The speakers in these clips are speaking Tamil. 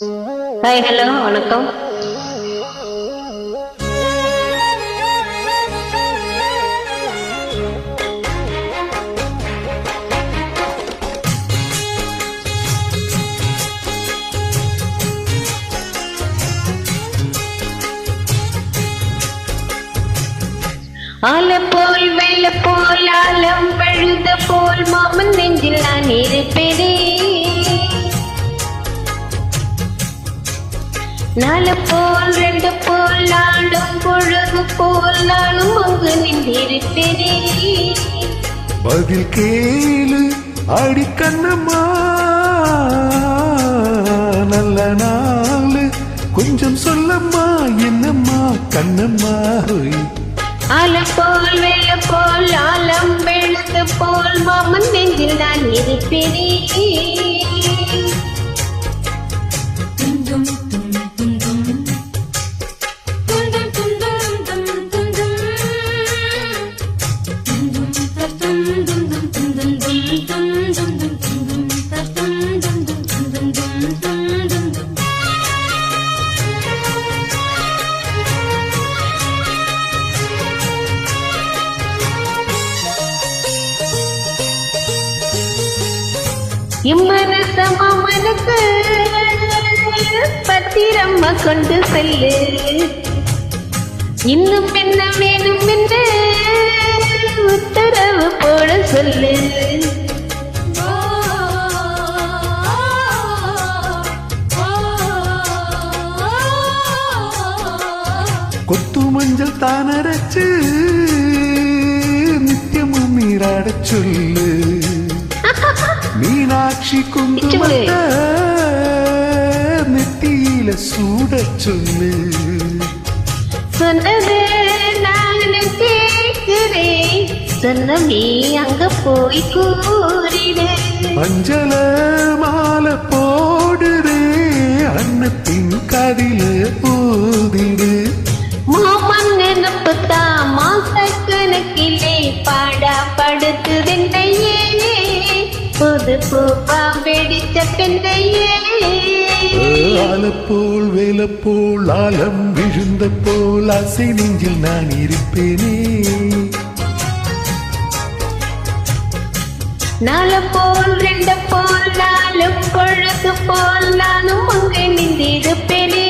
ஹாய், ஹலோ, வணக்கம். ஆல போல் வெள்ள போல் ஆலம் பழுத போல் மாமன் நெஞ்சில் நான் இருப்பேனே. நாலு போல் ரெண்டு போல் ஆடும் பொழுது போல் நானும் அங்கு நின்றிருப்பேனே. பதில் கேளு அடி கண்ணம்மா, நல்ல நாள் கொஞ்சம் சொல்லம்மா, என்னம்மா கண்ணம்மா. ஆல போல் வெள்ள போல் ஆலம் வெளுத்து போல் மாமன் நெஞ்சில் நான் இருப்பேனே. இம்மனச மாமனுக்கு பத்திரம்மா கொண்டு செல்லு, இன்னும் என்ன வேணும் என்று உத்தரவு போட சொல்லு. கொத்து மஞ்சள் தானரைச்சு நித்தியமும் நீராட சொல்லு, மீனாட்சி குங்குமத்த நெத்தியில சூட சொல்லு. சொன்னது நானும் கேட்கிறேன், சொன்ன நீ அங்க போய் கூறிடு. மஞ்சள மாலை போடுறே, அன்னத்தின் கதில ஊதிடு. மாமன் நினப்புத்தான் மாச கணக்கிலே பாடா படுத்துதென்னையே, புது பூப்பா வெடிச்ச பெண்ணையே. ஆலப்போல் வேலப்போல் ஆலம் விழுந்த போல் ஆசை நெஞ்சில் நான் இருப்பேனே. நாலு போல் ரெண்டு போல் நாலு பொழுது போல் நானும் அங்கே நின்றிருப்பேனே.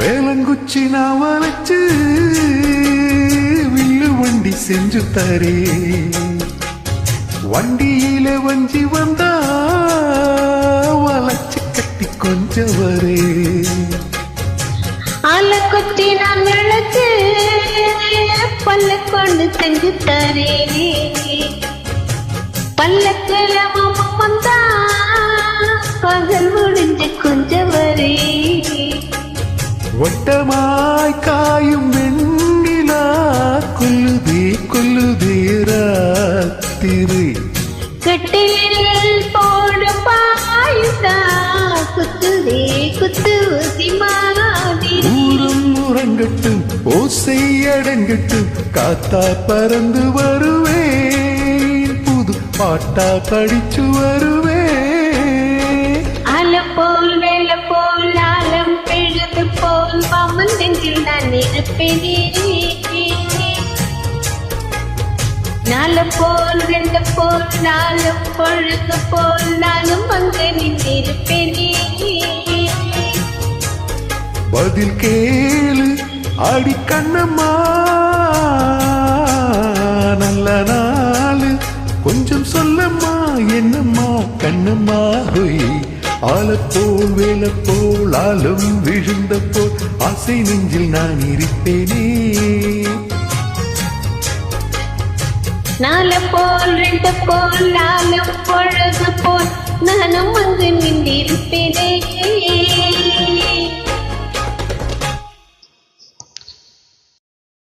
வேலங்குச்சி நான் வளைச்சு வில்லு வண்டி செஞ்சு தரே, வண்டியில வஞ்சி வந்தா வளைச்சு கட்டி கொஞ்சம் வரே. ஆல கொத்தி நான் நினைச்சு பல்ல கொண்டு செஞ்சு தரே, பல்லக்கில மாமா வந்தா பகல் முடிஞ்சு கொஞ்சம் வரே. வட்டமாய் காயும் வெண்ணிலா கொல்லுதே கொல்லுதே ராத்திரி, கட்டிலில் போடும் பாயுதா குத்துதே குத்து ஊசி மாதிரி. ஊரும் உறங்கட்டும் ஓசை அடங்கட்டும், காத்தா பறந்து வருவேன், புது பாட்டா படிச்சு வருவேன். அல போல் வெள்ள போல் ஆலம் பெழுது போல் மாமன் நெஞ்சில் நான் இருப்பேனே. நாலு போல் ரெண்டு போல் நாலு பொழுது போல் நானும் அங்கு நின்றிருப்பேனே. பதில் கேளு அடி கண்ணம்மா, நல்ல நாள் கொஞ்சம் சொல்லம்மா, என்னம்மா கண்ணம்மா. ஆலப்போல் வேலப்போல் ஆலம் விழுந்த போல் ஆசை நெஞ்சில் நான் இருப்பேனே. நாலு போல் ரெண்டு போல் நாலு பொழுது போல் நானும் அங்கு நின்றிருப்பேனே.